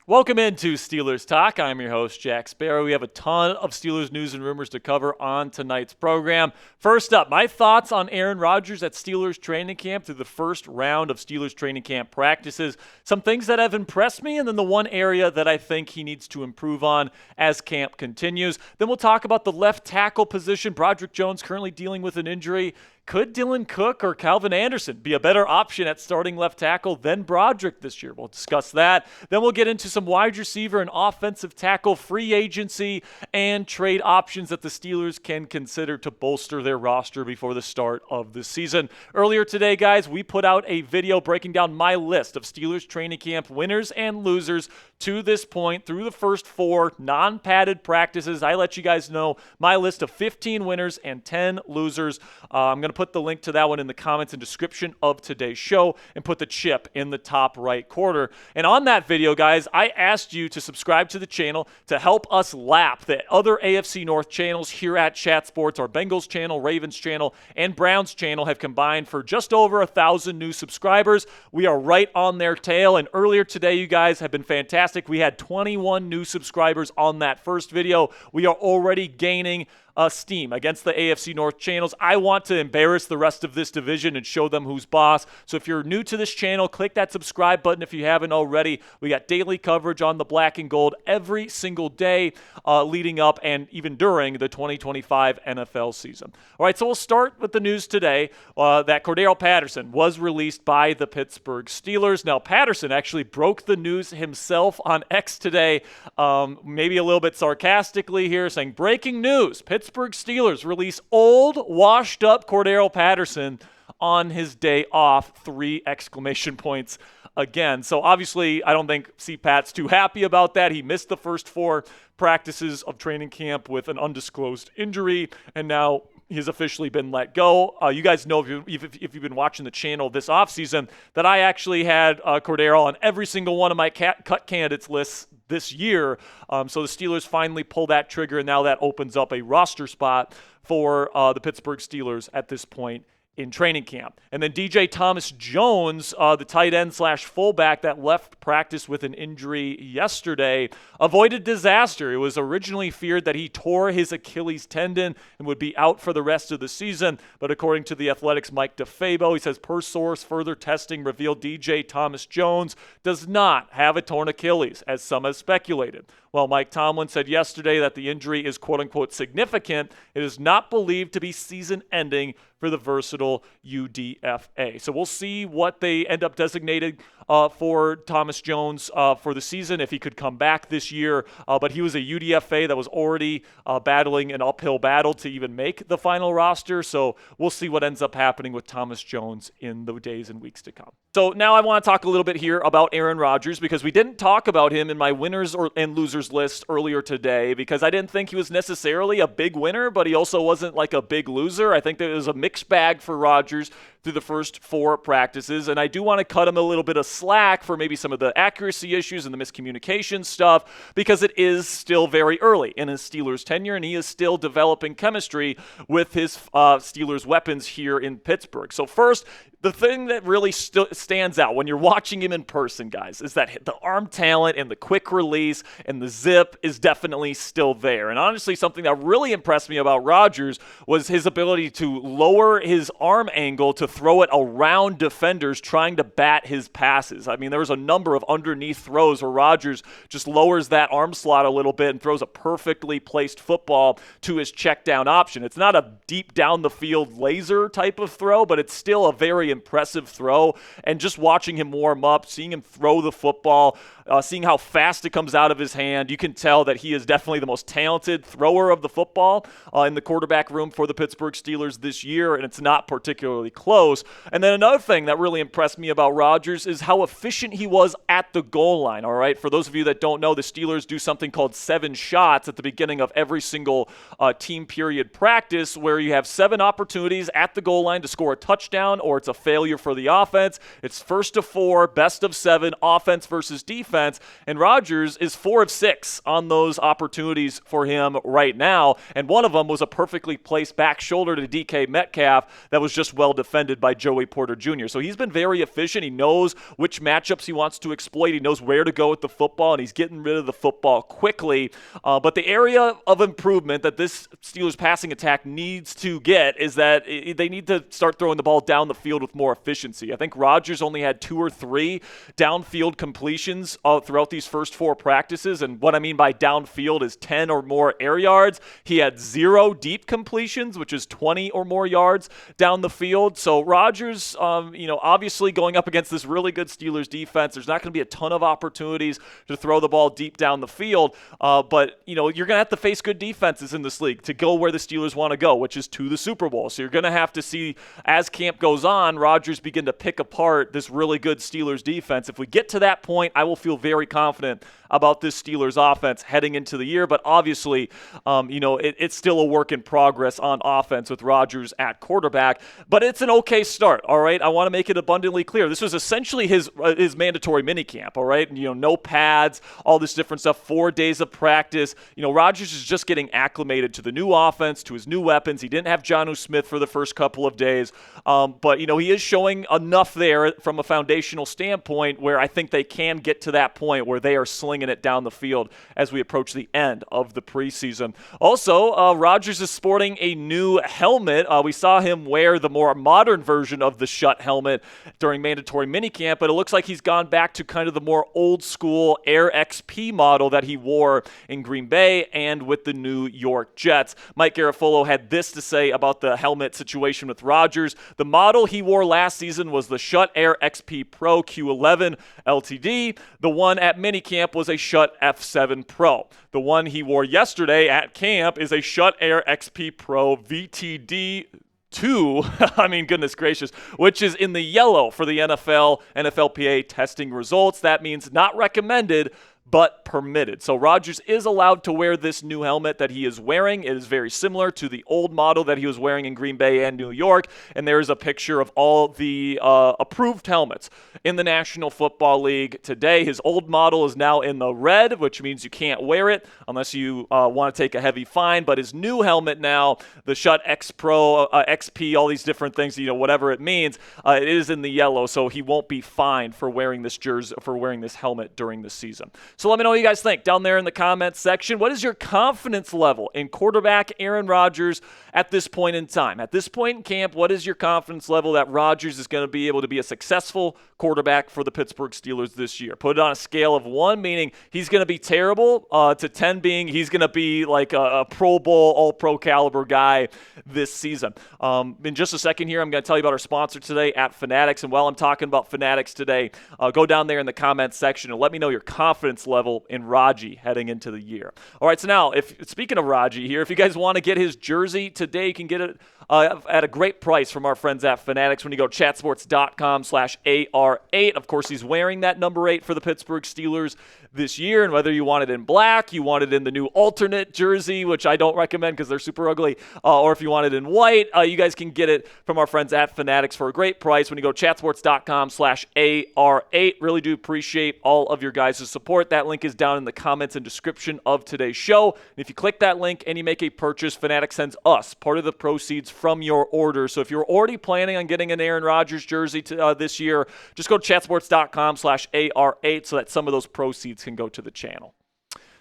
Welcome into Steelers Talk. I'm your host, Jack Sperry. We have a ton of Steelers news and rumors to cover on tonight's program. First up, my thoughts on Aaron Rodgers at Steelers training camp through the first round of Steelers training camp practices. Some things that have impressed me, and then the one area that I think he needs to improve on as camp continues. Then we'll talk about the left tackle position. Broderick Jones currently dealing with an injury. Could Dylan Cook or Calvin Anderson be a better option at starting left tackle than Broderick this year? We'll discuss that. Then we'll get into some wide receiver and offensive tackle free agency and trade options that the Steelers can consider to bolster their roster before the start of the season. Earlier today, guys, we put out a video breaking down my list of Steelers training camp winners and losers to this point through the first 4 non-padded practices. I let you guys know my list of 15 winners and 10 losers. I'm going to put the link to that one in the comments and description of today's show and put the chip in the top right corner. And on that video, guys, I asked you to subscribe to the channel to help us lap the other AFC North channels here at Chat Sports. Our Bengals channel, Ravens channel, and Browns channel have combined for just over 1,000 new subscribers. We are right on their tail, and earlier today, you guys have been fantastic. We had 21 new subscribers on that first video. We are already gaining steam against the AFC North channels. I want to embarrass the rest of this division and show them who's boss. So if you're new to this channel, click that subscribe button if you haven't already. We got daily coverage on the black and gold every single day leading up and even during the 2025 NFL season. All right, so we'll start with the news today that Cordarrelle Patterson was released by the Pittsburgh Steelers. Now, Patterson actually broke the news himself on X today, maybe a little bit sarcastically here, saying, breaking news, Pittsburgh Steelers release old, washed-up Cordarrelle Patterson on his day off, 3 exclamation points again. So obviously, I don't think C-Pat's too happy about that. He missed the first 4 practices of training camp with an undisclosed injury, and now he's officially been let go. You guys know, if you've been watching the channel this offseason, that I actually had Cordarrelle on every single one of my cut candidates lists this year. So the Steelers finally pull that trigger, and now that opens up a roster spot for the Pittsburgh Steelers at this point in training camp. And then DJ Thomas-Jones, the tight end / fullback that left practice with an injury yesterday, avoided disaster. It was originally feared that he tore his Achilles tendon and would be out for the rest of the season. But according to the Athletics' Mike DeFabo, he says, per source, further testing revealed DJ Thomas-Jones does not have a torn Achilles, as some have speculated. While Mike Tomlin said yesterday that the injury is quote-unquote significant, it is not believed to be season-ending for the versatile UDFA. So we'll see what they end up designating for Thomas Jones for the season, if he could come back this year. But he was a UDFA that was already battling an uphill battle to even make the final roster. So we'll see what ends up happening with Thomas Jones in the days and weeks to come. So now I want to talk a little bit here about Aaron Rodgers, because we didn't talk about him in my winners and losers list earlier today, because I didn't think he was necessarily a big winner, but he also wasn't like a big loser. I think there was a mixed bag for Rodgers through the first 4 practices, and I do want to cut him a little bit of slack for maybe some of the accuracy issues and the miscommunication stuff, because it is still very early in his Steelers tenure, and he is still developing chemistry with his Steelers weapons here in Pittsburgh. So first, the thing that really stands out when you're watching him in person, guys, is that the arm talent and the quick release and the zip is definitely still there. And honestly, something that really impressed me about Rodgers was his ability to lower his arm angle to throw it around defenders trying to bat his passes. I mean, there was a number of underneath throws where Rodgers just lowers that arm slot a little bit and throws a perfectly placed football to his check down option. It's not a deep down the field laser type of throw, but it's still a very impressive throw. And just watching him warm up, seeing him throw the football, seeing how fast it comes out of his hand, you can tell that he is definitely the most talented thrower of the football in the quarterback room for the Pittsburgh Steelers this year, and it's not particularly close. And then another thing that really impressed me about Rodgers is how efficient he was at the goal line, all right? For those of you that don't know, the Steelers do something called 7 shots at the beginning of every single team period practice, where you have 7 opportunities at the goal line to score a touchdown, or it's a failure for the offense. It's first to 4, best of 7, offense versus defense, and Rodgers is 4 of 6 on those opportunities for him right now, and one of them was a perfectly placed back shoulder to DK Metcalf that was just well defended by Joey Porter Jr. So he's been very efficient. He knows which matchups he wants to exploit. He knows where to go with the football, and he's getting rid of the football quickly. But the area of improvement that this Steelers passing attack needs to get is that they need to start throwing the ball down the field with more efficiency. I think Rodgers only had 2 or 3 downfield completions throughout these first 4 practices, and what I mean by downfield is 10 or more air yards. He had 0 deep completions, which is 20 or more yards down the field. So Rodgers, obviously going up against this really good Steelers defense, there's not going to be a ton of opportunities to throw the ball deep down the field, but you're going to have to face good defenses in this league to go where the Steelers want to go, which is to the Super Bowl. So you're going to have to see, as camp goes on, Rodgers begin to pick apart this really good Steelers defense. If we get to that point, I will feel very confident about this Steelers offense heading into the year, but obviously, it's still a work in progress on offense with Rodgers at quarterback, but it's an okay start, all right? I want to make it abundantly clear. This was essentially his mandatory minicamp, all right? No pads, all this different stuff, 4 days of practice. Rodgers is just getting acclimated to the new offense, to his new weapons. He didn't have Jonnu Smith for the first couple of days, but, he is showing enough there from a foundational standpoint where I think they can get to that point where they are slinging it down the field as we approach the end of the preseason. Also, Rodgers is sporting a new helmet. We saw him wear the more modern version of the Schutt helmet during mandatory minicamp, but it looks like he's gone back to kind of the more old school Air XP model that he wore in Green Bay and with the New York Jets. Mike Garafolo had this to say about the helmet situation with Rodgers. The model he wore last season was the Schutt Air XP Pro Q11 LTD. The one at minicamp was a Schutt F7 Pro. The one he wore yesterday at camp is a Schutt Air XP Pro VTD 2, I mean, goodness gracious, which is in the yellow for the NFLPA testing results. That means not recommended, but permitted. So Rodgers is allowed to wear this new helmet that he is wearing. It is very similar to the old model that he was wearing in Green Bay and New York, and there is a picture of all the approved helmets in the National Football League today. His old model is now in the red, which means you can't wear it unless you want to take a heavy fine, but his new helmet now, the Schutt X Pro, XP, all these different things, whatever it means, it is in the yellow, so he won't be fined for wearing this jersey, for wearing this helmet during the season. So let me know what you guys think down there in the comments section. What is your confidence level in quarterback Aaron Rodgers at this point in time? At this point in camp, what is your confidence level that Rodgers is going to be able to be a successful quarterback for the Pittsburgh Steelers this year? Put it on a scale of 1, meaning he's going to be terrible, to 10 being he's going to be like a Pro Bowl, all-pro caliber guy this season. In just a second here, I'm going to tell you about our sponsor today at Fanatics. And while I'm talking about Fanatics today, go down there in the comments section and let me know your confidence level in Raji heading into the year. All right, so now, speaking of Raji here, if you guys want to get his jersey today, you can get it at a great price from our friends at Fanatics when you go chatsports.com/AR8. Of course, he's wearing that number 8 for the Pittsburgh Steelers this year, and whether you want it in black, you want it in the new alternate jersey, which I don't recommend because they're super ugly, or if you want it in white, you guys can get it from our friends at Fanatics for a great price when you go chatsports.com/AR8. Really do appreciate all of your guys' support. That link is down in the comments and description of today's show. And if you click that link and you make a purchase, Fanatics sends us part of the proceeds from your order. So if you're already planning on getting an Aaron Rodgers jersey this year, just go to chatsports.com/AR8 so that some of those proceeds can go to the channel.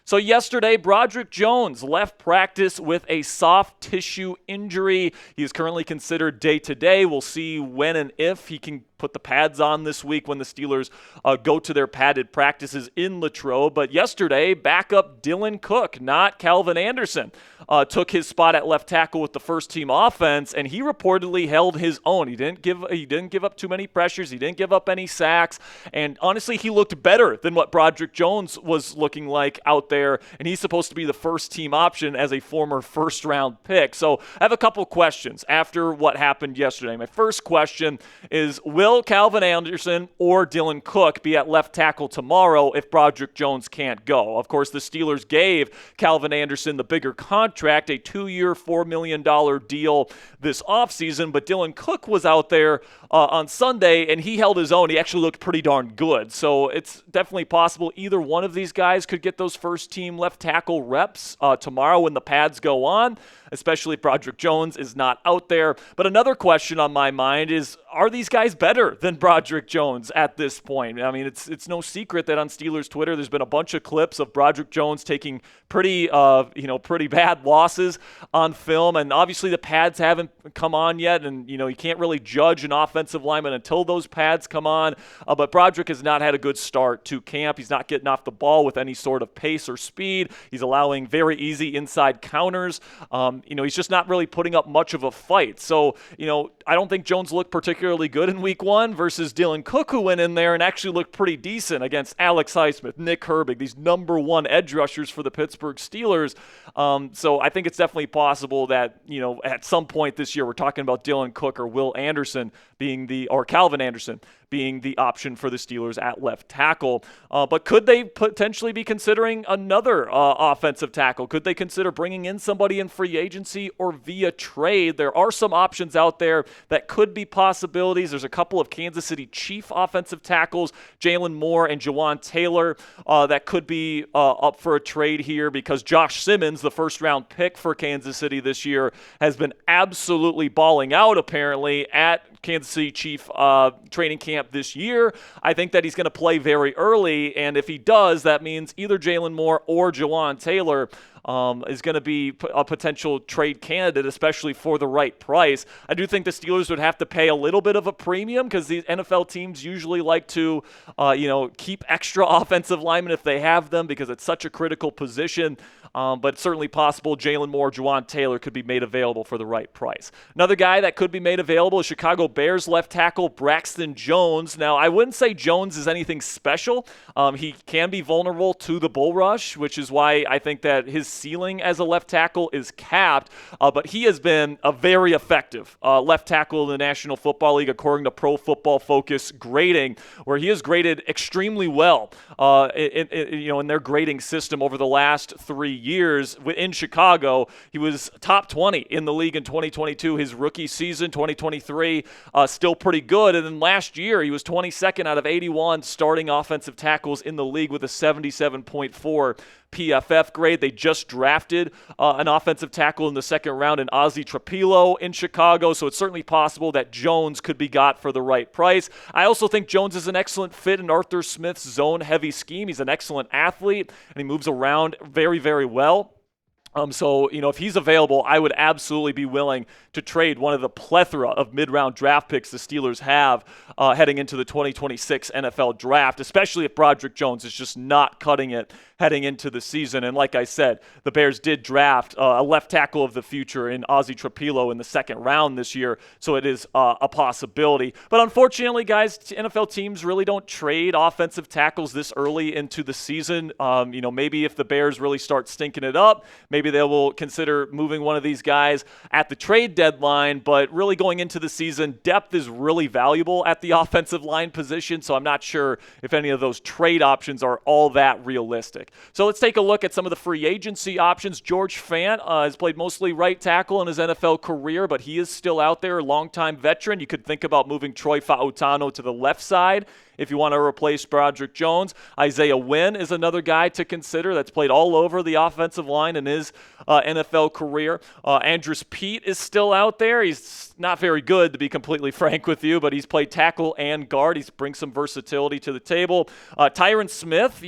So yesterday, Broderick Jones left practice with a soft tissue injury. He is currently considered day-to-day. We'll see when and if he can put the pads on this week when the Steelers go to their padded practices in Latrobe. But yesterday, backup Dylan Cook, not Calvin Anderson, took his spot at left tackle with the first-team offense, and he reportedly held his own. He didn't give up too many pressures. He didn't give up any sacks, and honestly, he looked better than what Broderick Jones was looking like out there, and he's supposed to be the first-team option as a former first-round pick. So I have a couple questions after what happened yesterday. My first question is, will will Calvin Anderson or Dylan Cook be at left tackle tomorrow if Broderick Jones can't go? Of course, the Steelers gave Calvin Anderson the bigger contract, a 2-year, $4 million deal this offseason, but Dylan Cook was out there on Sunday, and he held his own. He actually looked pretty darn good. So it's definitely possible either one of these guys could get those first-team left tackle reps tomorrow when the pads go on, especially if Broderick Jones is not out there. But another question on my mind is, are these guys better than Broderick Jones at this point? I mean, it's no secret that on Steelers Twitter there's been a bunch of clips of Broderick Jones taking pretty bad losses on film, and obviously the pads haven't come on yet, and you can't really judge an offensive lineman until those pads come on. But Broderick has not had a good start to camp. He's not getting off the ball with any sort of pace or speed. He's allowing very easy inside counters. He's just not really putting up much of a fight. So, I don't think Jones looked particularly good in week 1 versus Dylan Cook, who went in there and actually looked pretty decent against Alex Highsmith, Nick Herbig, these number 1 edge rushers for the Pittsburgh Steelers. So I think it's definitely possible that, at some point this year we're talking about Dylan Cook or Will Anderson or Calvin Anderson being the option for the Steelers at left tackle. But could they potentially be considering another offensive tackle? Could they consider bringing in somebody in free agency or via trade? There are some options out there that could be possibilities. There's a couple of Kansas City Chief offensive tackles, Jalen Moore and Jawan Taylor, that could be up for a trade here because Josh Simmons, the first-round pick for Kansas City this year, has been absolutely balling out apparently at Kansas City Chief training camp this year. I think that he's going to play very early, and if he does, that means either Jalen Moore or Jawan Taylor is going to be a potential trade candidate, especially for the right price. I do think the Steelers would have to pay a little bit of a premium because the NFL teams usually like to, keep extra offensive linemen if they have them because it's such a critical position. But it's certainly possible Jalen Moore, Jawan Taylor could be made available for the right price. Another guy that could be made available is Chicago Bears left tackle Braxton Jones. Now, I wouldn't say Jones is anything special. He can be vulnerable to the bull rush, which is why I think that his ceiling as a left tackle is capped. But he has been a very effective left tackle in the National Football League according to Pro Football Focus grading, where he is graded extremely well in their grading system over the last 3 years. In Chicago, he was top 20 in the league in 2022. His rookie season, 2023, still pretty good. And then last year, he was 22nd out of 81 starting offensive tackles in the league with a 77.4 PFF grade. They just drafted an offensive tackle in the second round in Ozzie Trapilo in Chicago, so it's certainly possible that Jones could be got for the right price. I also think Jones is an excellent fit in Arthur Smith's zone-heavy scheme. He's an excellent athlete, and he moves around very, very well. So, if he's available, I would absolutely be willing to trade one of the plethora of mid-round draft picks the Steelers have heading into the 2026 NFL draft, especially if Broderick Jones is just not cutting it heading into the season. And like I said, the Bears did draft a left tackle of the future in Ozzie Trapilo in the second round this year, so it is a possibility. But unfortunately, guys, NFL teams really don't trade offensive tackles this early into the season. Maybe if the Bears really start stinking it up, maybe they will consider moving one of these guys at the trade deadline, but really going into the season, depth is really valuable at the offensive line position, so I'm not sure if any of those trade options are all that realistic. So let's take a look at some of the free agency options. George Fant has played mostly right tackle in his NFL career, but he is still out there, a longtime veteran. You could think about moving Troy Fautano to the left side if you want to replace Broderick Jones. Isaiah Wynn is another guy to consider that's played all over the offensive line in his NFL career. Andrus Peat is still out there. He's not very good, to be completely frank with you, but he's played tackle and guard. He brings some versatility to the table. Tyron Smith,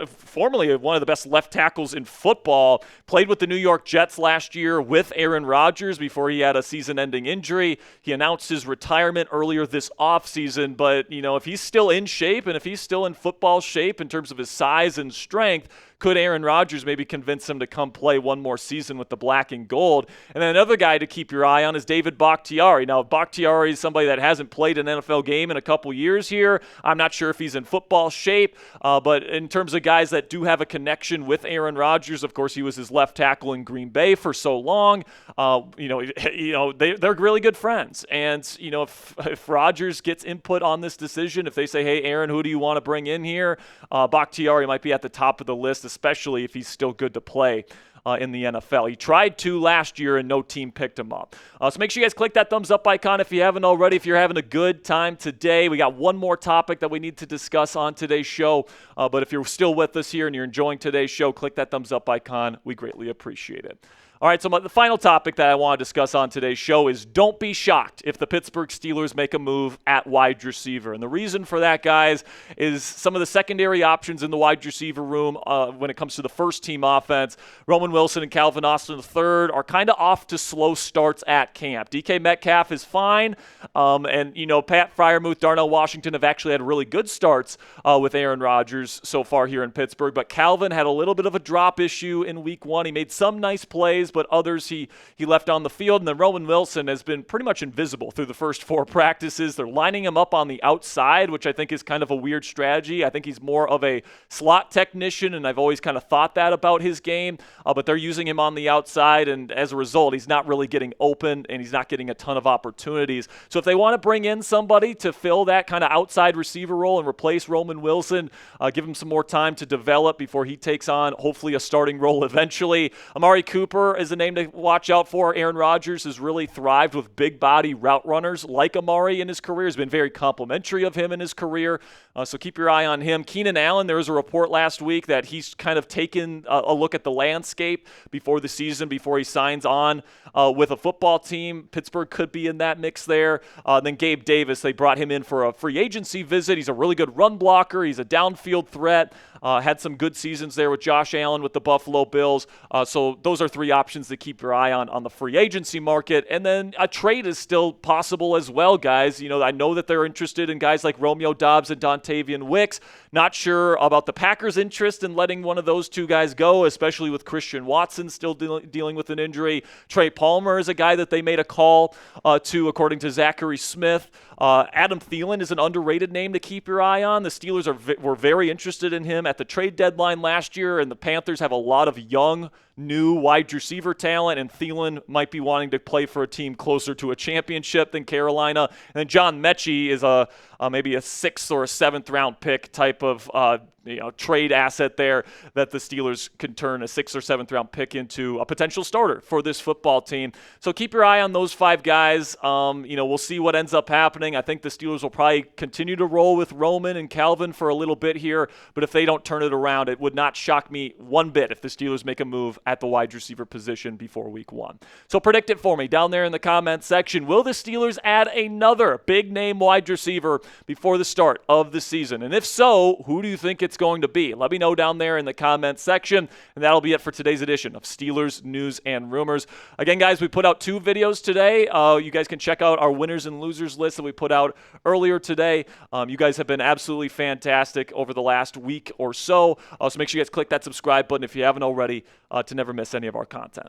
formerly one of the best left tackles in football, played with the New York Jets last year with Aaron Rodgers before he had a season-ending injury. He announced his retirement earlier this offseason, but if he's still in shape and if he's still in football shape in terms of his size and strength, could Aaron Rodgers maybe convince him to come play one more season with the black and gold? And then another guy to keep your eye on is David Bakhtiari. Now, Bakhtiari is somebody that hasn't played an NFL game in a couple years here. I'm not sure if he's in football shape, but in terms of guys that do have a connection with Aaron Rodgers, of course, he was his left tackle in Green Bay for so long. They're really good friends. And, if Rodgers gets input on this decision, if they say, hey, Aaron, who do you want to bring in here? Bakhtiari might be at the top of the list, especially if he's still good to play in the NFL. He tried to last year and no team picked him up. So make sure you guys click that thumbs up icon if you haven't already. If you're having a good time today, we got one more topic that we need to discuss on today's show. But if you're still with us here and you're enjoying today's show, click that thumbs up icon. We greatly appreciate it. All right, so the final topic that I want to discuss on today's show is don't be shocked if the Pittsburgh Steelers make a move at wide receiver. And the reason for that, guys, is some of the secondary options in the wide receiver room when it comes to the first-team offense. Roman Wilson and Calvin Austin III are kind of off to slow starts at camp. DK Metcalf is fine, and Pat Freiermuth, Darnell Washington have actually had really good starts with Aaron Rodgers so far here in Pittsburgh. But Calvin had a little bit of a drop issue in week 1. He made some nice plays, but others he left on the field. And then Roman Wilson has been pretty much invisible through the first 4 practices. They're lining him up on the outside, which I think is kind of a weird strategy. I think he's more of a slot technician, and I've always kind of thought that about his game. But they're using him on the outside, and as a result, he's not really getting open, and he's not getting a ton of opportunities. So if they want to bring in somebody to fill that kind of outside receiver role and replace Roman Wilson, give him some more time to develop before he takes on, hopefully, a starting role eventually. Amari Cooper is a name to watch out for. Aaron Rodgers has really thrived with big body route runners like Amari in his career. He's been very complimentary of him in his career. So keep your eye on him. Keenan Allen, there was a report last week that he's kind of taken a look at the landscape before the season, before he signs on with a football team. Pittsburgh could be in that mix there. Then Gabe Davis, they brought him in for a free agency visit. He's a really good run blocker. He's a downfield threat. Had some good seasons there with Josh Allen with the Buffalo Bills. So those are 3 options to keep your eye on the free agency market. And then a trade is still possible as well, guys. I know that they're interested in guys like Romeo Doubs and Dontavian Wicks. Not sure about the Packers' interest in letting one of those 2 guys go, especially with Christian Watson still dealing with an injury. Trey Palmer is a guy that they made a call to, according to Zachary Smith. Adam Thielen is an underrated name to keep your eye on. The Steelers were very interested in him at the trade deadline last year, and the Panthers have a lot of young, new wide receiver talent, and Thielen might be wanting to play for a team closer to a championship than Carolina. And then John Mechie is maybe a 6th or a 7th round pick type of trade asset there that the Steelers can turn a 6th or 7th round pick into a potential starter for this football team. So keep your eye on those 5 guys. We'll see what ends up happening. I think the Steelers will probably continue to roll with Roman and Calvin for a little bit here, but if they don't turn it around, it would not shock me one bit if the Steelers make a move at the wide receiver position before week 1. So predict it for me down there in the comments section. Will the Steelers add another big name wide receiver before the start of the season? And if so, who do you think it's going to be? Let me know down there in the comments section. And that'll be it for today's edition of Steelers News and Rumors. Again, guys, we put out 2 videos today. You guys can check out our winners and losers list that we put out earlier today. You guys have been absolutely fantastic over the last week or so. So make sure you guys click that subscribe button if you haven't already to never miss any of our content.